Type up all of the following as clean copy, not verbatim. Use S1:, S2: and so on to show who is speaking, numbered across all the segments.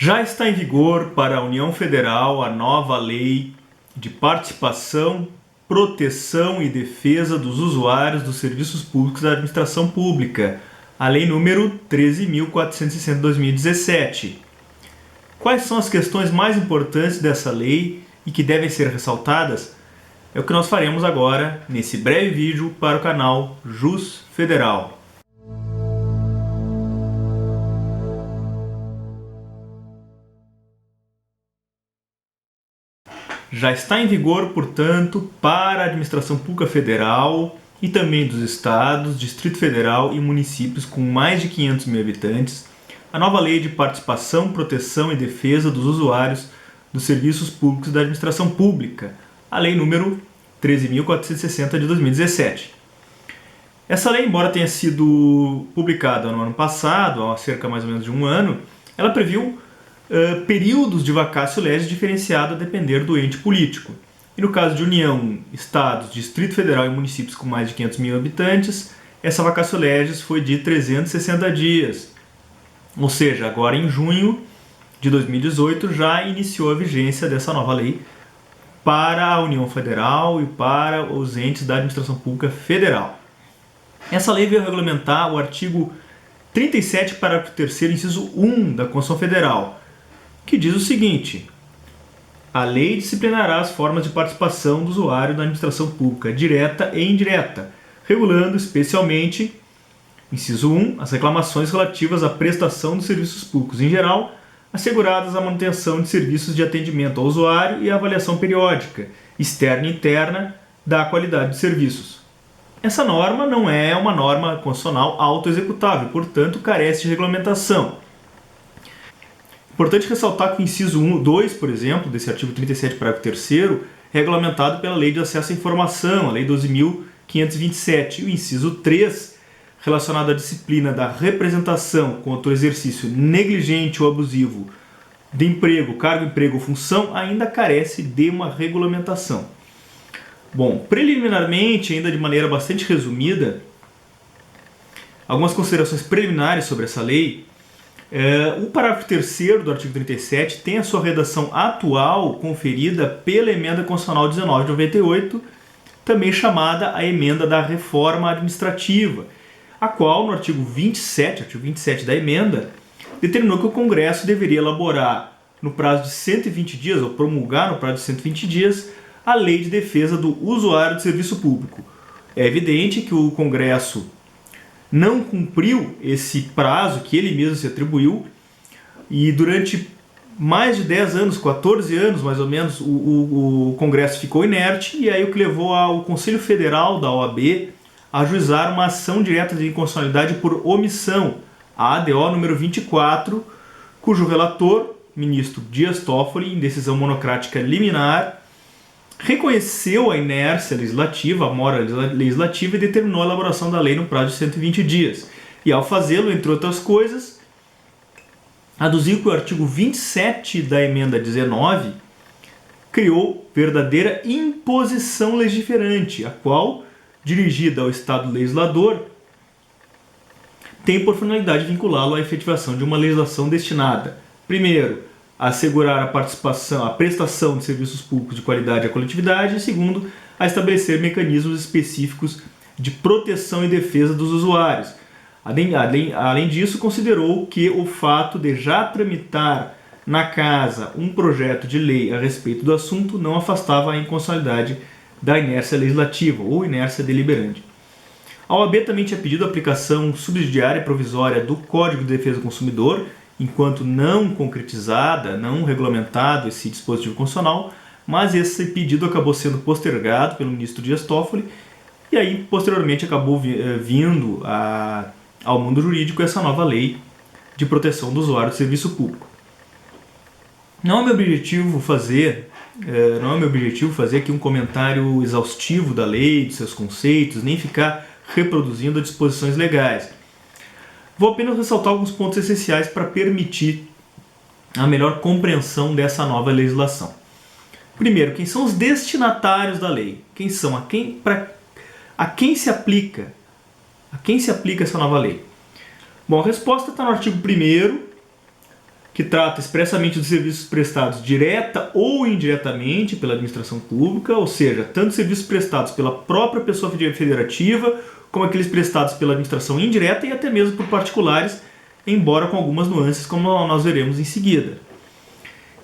S1: Já está em vigor para a União Federal a nova Lei de Participação, Proteção e Defesa dos Usuários dos Serviços Públicos da Administração Pública, a Lei número 13.460 de 2017. Quais são as questões mais importantes dessa lei e que devem ser ressaltadas? É o que nós faremos agora nesse breve vídeo para o canal JUS Federal. Já está em vigor, portanto, para a Administração Pública Federal e também dos estados, Distrito Federal e municípios com mais de 500 mil habitantes, a nova Lei de Participação, Proteção e Defesa dos Usuários dos Serviços Públicos da Administração Pública, a Lei número 13.460 de 2017. Essa lei, embora tenha sido publicada no ano passado, há cerca mais ou menos de um ano, ela previu períodos de vacatio legis diferenciado a depender do ente político. E no caso de União, Estados, Distrito Federal e municípios com mais de 500 mil habitantes, essa vacatio legis foi de 360 dias. Ou seja, agora em junho de 2018 já iniciou a vigência dessa nova lei para a União Federal e para os entes da Administração Pública Federal. Essa lei veio regulamentar o artigo 37, parágrafo 3º, inciso 1 da Constituição Federal, que diz o seguinte: a lei disciplinará as formas de participação do usuário na administração pública, direta e indireta, regulando especialmente, inciso 1, as reclamações relativas à prestação de serviços públicos em geral, asseguradas a manutenção de serviços de atendimento ao usuário e a avaliação periódica, externa e interna, da qualidade dos serviços. Essa norma não é uma norma constitucional autoexecutável, portanto carece de regulamentação. Importante ressaltar que o inciso 2, por exemplo, desse artigo 37, parágrafo 3º, é regulamentado pela Lei de Acesso à Informação, a Lei 12.527, e o inciso 3, relacionado à disciplina da representação contra o exercício negligente ou abusivo de emprego, cargo, emprego ou função, ainda carece de uma regulamentação. Bom, preliminarmente, ainda de maneira bastante resumida, algumas considerações preliminares sobre essa lei. O parágrafo 3º do artigo 37 tem a sua redação atual conferida pela Emenda Constitucional 19 de 98, também chamada a Emenda da Reforma Administrativa, a qual, no artigo 27 da emenda, determinou que o Congresso deveria elaborar, no prazo de 120 dias, ou promulgar no prazo de 120 dias, a Lei de Defesa do Usuário de Serviço Público. É evidente que o Congresso não cumpriu esse prazo que ele mesmo se atribuiu, e durante mais de 10 anos, 14 anos mais ou menos, o Congresso ficou inerte, e aí o que levou ao Conselho Federal da OAB a ajuizar uma ação direta de inconstitucionalidade por omissão, a ADO número 24, cujo relator, ministro Dias Toffoli, em decisão monocrática liminar, reconheceu a inércia legislativa, a mora legislativa e determinou a elaboração da lei no prazo de 120 dias. E ao fazê-lo, entre outras coisas, aduziu que o artigo 27 da emenda 19 criou verdadeira imposição legiferante, a qual, dirigida ao Estado legislador, tem por finalidade vinculá-lo à efetivação de uma legislação destinada, primeiro, a assegurar a participação, a prestação de serviços públicos de qualidade à coletividade, e segundo, a estabelecer mecanismos específicos de proteção e defesa dos usuários. Além disso, considerou que o fato de já tramitar na Casa um projeto de lei a respeito do assunto não afastava a inconstitucionalidade da inércia legislativa ou inércia deliberante. A OAB também tinha pedido a aplicação subsidiária e provisória do Código de Defesa do Consumidor, enquanto não concretizada, não regulamentado esse dispositivo constitucional, mas esse pedido acabou sendo postergado pelo ministro Dias Toffoli, e aí posteriormente acabou vindo ao mundo jurídico essa nova lei de proteção do usuário de serviço público. Não é meu objetivo fazer aqui um comentário exaustivo da lei, de seus conceitos, nem ficar reproduzindo as disposições legais. Vou apenas ressaltar alguns pontos essenciais para permitir a melhor compreensão dessa nova legislação. Primeiro, quem são os destinatários da lei? Quem são? A quem se aplica? A quem se aplica essa nova lei? Bom, a resposta está no artigo 1º que trata expressamente dos serviços prestados direta ou indiretamente pela administração pública, ou seja, tanto serviços prestados pela própria pessoa federativa, como aqueles prestados pela administração indireta e até mesmo por particulares, embora com algumas nuances, como nós veremos em seguida.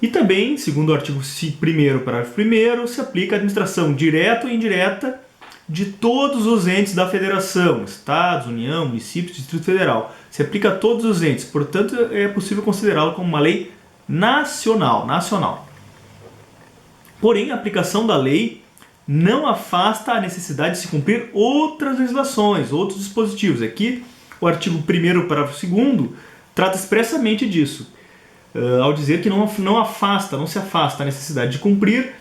S1: E também, segundo o artigo 1º, parágrafo 1º, se aplica a administração direta ou indireta de todos os entes da federação, estados, União, municípios, Distrito Federal. Se aplica a todos os entes, portanto é possível considerá-lo como uma lei nacional. Porém, a aplicação da lei não afasta a necessidade de se cumprir outras legislações, outros dispositivos. Aqui, o artigo 1º, parágrafo 2º, trata expressamente disso, ao dizer que não se afasta a necessidade de cumprir,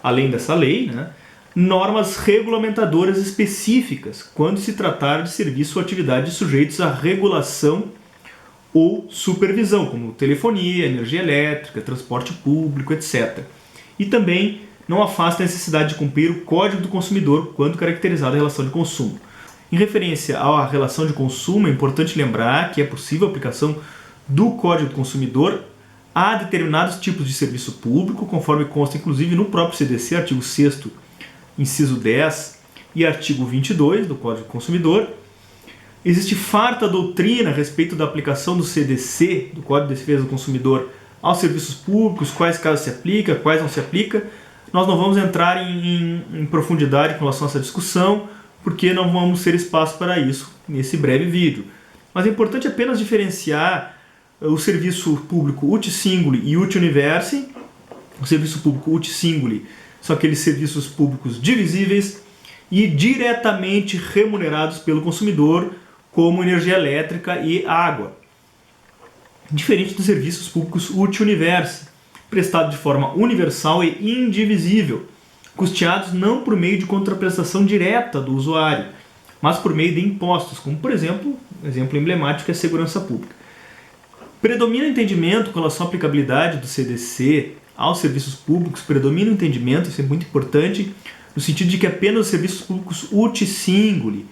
S1: além dessa lei, normas regulamentadoras específicas quando se tratar de serviço ou atividade sujeitos à regulação ou supervisão, como telefonia, energia elétrica, transporte público, etc. E também não afasta a necessidade de cumprir o Código do Consumidor quando caracterizada a relação de consumo. Em referência à relação de consumo, é importante lembrar que é possível a aplicação do Código do Consumidor a determinados tipos de serviço público, conforme consta inclusive no próprio CDC, artigo 6º, inciso 10 e artigo 22 do Código do Consumidor. Existe farta doutrina a respeito da aplicação do CDC, do Código de Defesa do Consumidor, aos serviços públicos, quais casos se aplica, quais não se aplica. Nós não vamos entrar em profundidade com relação a essa discussão, porque não vamos ter espaço para isso nesse breve vídeo. Mas é importante apenas diferenciar o serviço público uti singuli e uti universi. O serviço público uti singuli são aqueles serviços públicos divisíveis e diretamente remunerados pelo consumidor, como energia elétrica e água. Diferente dos serviços públicos uti universi, prestados de forma universal e indivisível, custeados não por meio de contraprestação direta do usuário, mas por meio de impostos, como por exemplo, um exemplo emblemático é a segurança pública. Predomina o entendimento com relação à aplicabilidade do CDC aos serviços públicos, predomina o entendimento, isso é muito importante, no sentido de que apenas os serviços públicos uti singuli,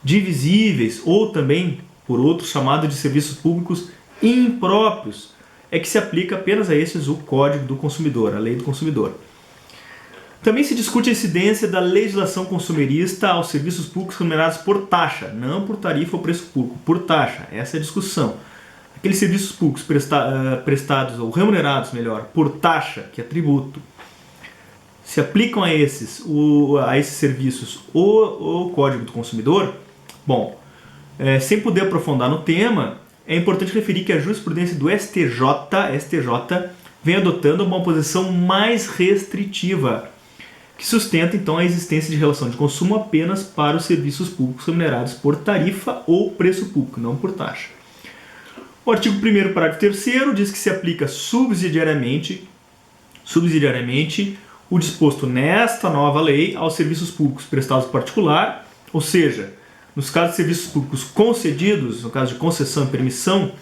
S1: divisíveis, ou também, por outros, chamados de serviços públicos impróprios, é que se aplica apenas a esses o Código do Consumidor, a Lei do Consumidor. Também se discute a incidência da legislação consumerista aos serviços públicos remunerados por taxa, não por tarifa ou preço público, por taxa, essa é a discussão. Aqueles serviços públicos prestados, ou remunerados, melhor, por taxa, que é tributo, se aplicam a esses serviços o Código do Consumidor. Bom, sem poder aprofundar no tema, é importante referir que a jurisprudência do STJ vem adotando uma posição mais restritiva, que sustenta então a existência de relação de consumo apenas para os serviços públicos remunerados por tarifa ou preço público, não por taxa. O artigo 1º, parágrafo 3º, diz que se aplica subsidiariamente o disposto nesta nova lei aos serviços públicos prestados por particular, ou seja, nos casos de serviços públicos concedidos, no caso de concessão e permissão,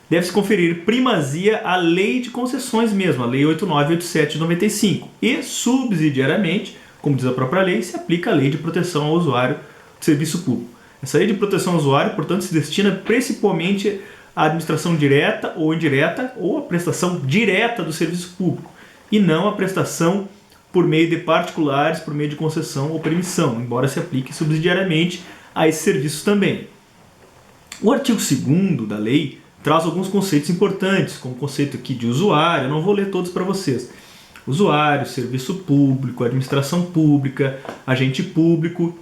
S1: deve-se conferir primazia à lei de concessões mesmo, a lei 8987 de 95, e subsidiariamente, como diz a própria lei, se aplica a lei de proteção ao usuário do serviço público. Essa lei de proteção ao usuário, portanto, se destina principalmente à administração direta ou indireta ou à prestação direta do serviço público e não à prestação por meio de particulares, por meio de concessão ou permissão, embora se aplique subsidiariamente a esses serviços também. O artigo 2º da lei traz alguns conceitos importantes, como o conceito aqui de usuário, eu não vou ler todos para vocês. Usuário, serviço público, administração pública, agente público.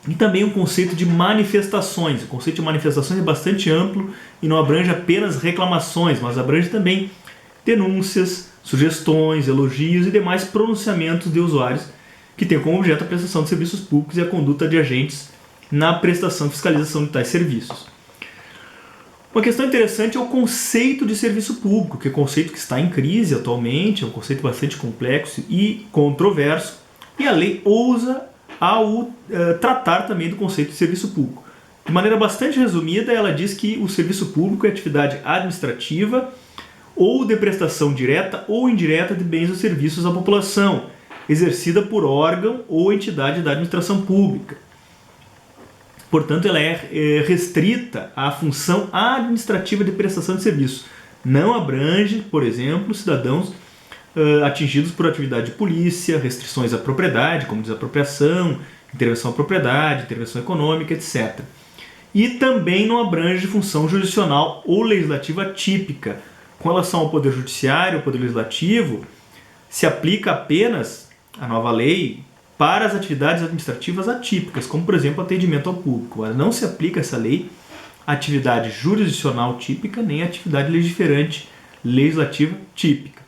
S1: E também o conceito de manifestações. O conceito de manifestações é bastante amplo e não abrange apenas reclamações, mas abrange também denúncias, sugestões, elogios e demais pronunciamentos de usuários que têm como objeto a prestação de serviços públicos e a conduta de agentes na prestação e fiscalização de tais serviços. Uma questão interessante é o conceito de serviço público, que é um conceito que está em crise atualmente, é um conceito bastante complexo e controverso, e a lei ousa ao tratar também do conceito de serviço público. De maneira bastante resumida, ela diz que o serviço público é atividade administrativa ou de prestação direta ou indireta de bens ou serviços à população, exercida por órgão ou entidade da administração pública. Portanto, ela é restrita à função administrativa de prestação de serviço. Não abrange, por exemplo, cidadãos atingidos por atividade de polícia, restrições à propriedade, como desapropriação, intervenção à propriedade, intervenção econômica, etc. E também não abrange função jurisdicional ou legislativa típica. Com relação ao Poder Judiciário, ao Poder Legislativo, se aplica apenas a nova lei para as atividades administrativas atípicas, como, por exemplo, atendimento ao público. Mas não se aplica essa lei à atividade jurisdicional típica, nem à atividade legiferante legislativa típica.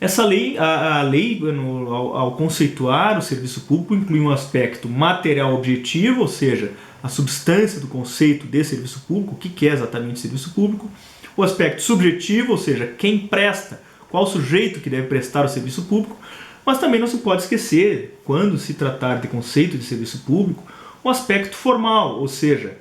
S1: Essa lei, a lei, ao conceituar o serviço público, inclui um aspecto material objetivo, ou seja, a substância do conceito de serviço público, o que é exatamente serviço público, o aspecto subjetivo, ou seja, quem presta, qual sujeito que deve prestar o serviço público, mas também não se pode esquecer, quando se tratar de conceito de serviço público, o aspecto formal, ou seja,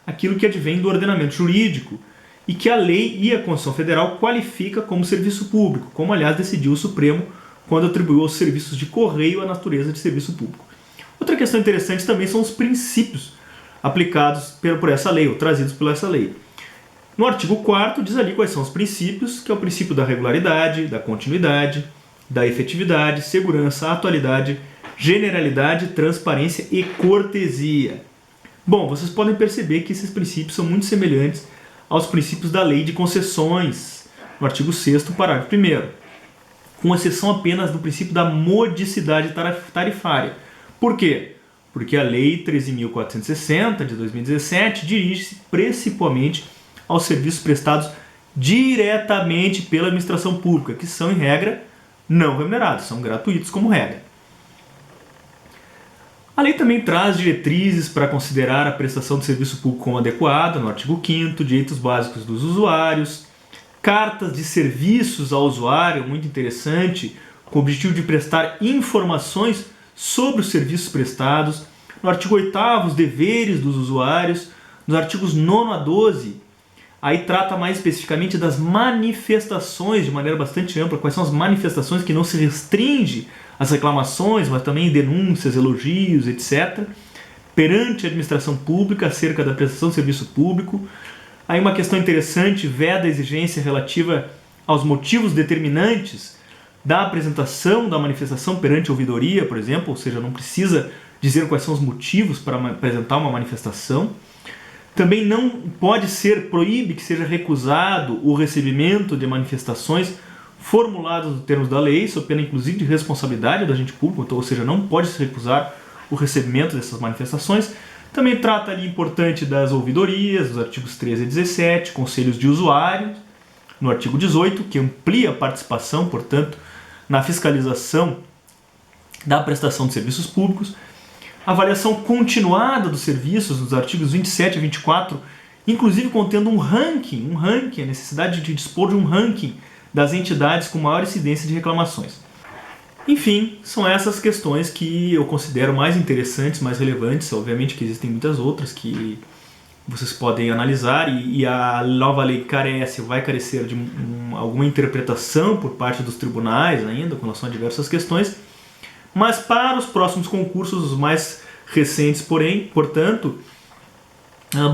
S1: aquilo que advém do ordenamento jurídico e que a lei e a Constituição Federal qualifica como serviço público, como aliás decidiu o Supremo quando atribuiu aos serviços de correio a natureza de serviço público. Outra questão interessante também são os princípios aplicados por essa lei, ou trazidos por essa lei. No artigo 4º diz ali quais são os princípios, que é o princípio da regularidade, da continuidade, da efetividade, segurança, atualidade, generalidade, transparência e cortesia. Bom, vocês podem perceber que esses princípios são muito semelhantes aos princípios da Lei de Concessões, no artigo 6º, parágrafo 1º, com exceção apenas do princípio da modicidade tarifária. Por quê? Porque a Lei 13.460, de 2017, dirige-se principalmente aos serviços prestados diretamente pela administração pública, que são, em regra, não remunerados, são gratuitos como regra. A lei também traz diretrizes para considerar a prestação de serviço público como adequada, no artigo 5º, direitos básicos dos usuários, cartas de serviços ao usuário, muito interessante, com o objetivo de prestar informações sobre os serviços prestados, no artigo 8º, os deveres dos usuários, nos artigos 9º a 12, aí trata mais especificamente das manifestações, de maneira bastante ampla, quais são as manifestações que não se restringe às reclamações, mas também denúncias, elogios, etc., perante a administração pública acerca da prestação de serviço público. Aí uma questão interessante, veda a exigência relativa aos motivos determinantes da apresentação da manifestação perante a ouvidoria, por exemplo, ou seja, não precisa dizer quais são os motivos para apresentar uma manifestação. Também não pode ser, proíbe que seja recusado o recebimento de manifestações formuladas nos termos da lei, sob pena inclusive de responsabilidade do agente público, então, ou seja, não pode se recusar o recebimento dessas manifestações. Também trata ali importante das ouvidorias, dos artigos 13 e 17, conselhos de usuários, no artigo 18, que amplia a participação, portanto, na fiscalização da prestação de serviços públicos. Avaliação continuada dos serviços, nos artigos 27 e 24, inclusive contendo um ranking, a necessidade de dispor de um ranking das entidades com maior incidência de reclamações. Enfim, são essas questões que eu considero mais interessantes, mais relevantes. Obviamente que existem muitas outras que vocês podem analisar e a nova lei vai carecer de alguma interpretação por parte dos tribunais ainda com relação a diversas questões. Mas para os próximos concursos, os mais recentes, portanto,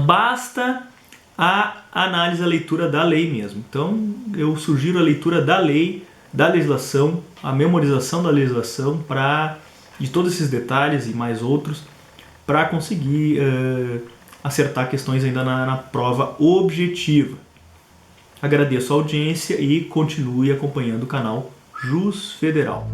S1: basta a análise, a leitura da lei mesmo. Então, eu sugiro a leitura da lei, da legislação, a memorização da legislação, de todos esses detalhes e mais outros, para conseguir acertar questões ainda na prova objetiva. Agradeço a audiência e continue acompanhando o canal Jus Federal.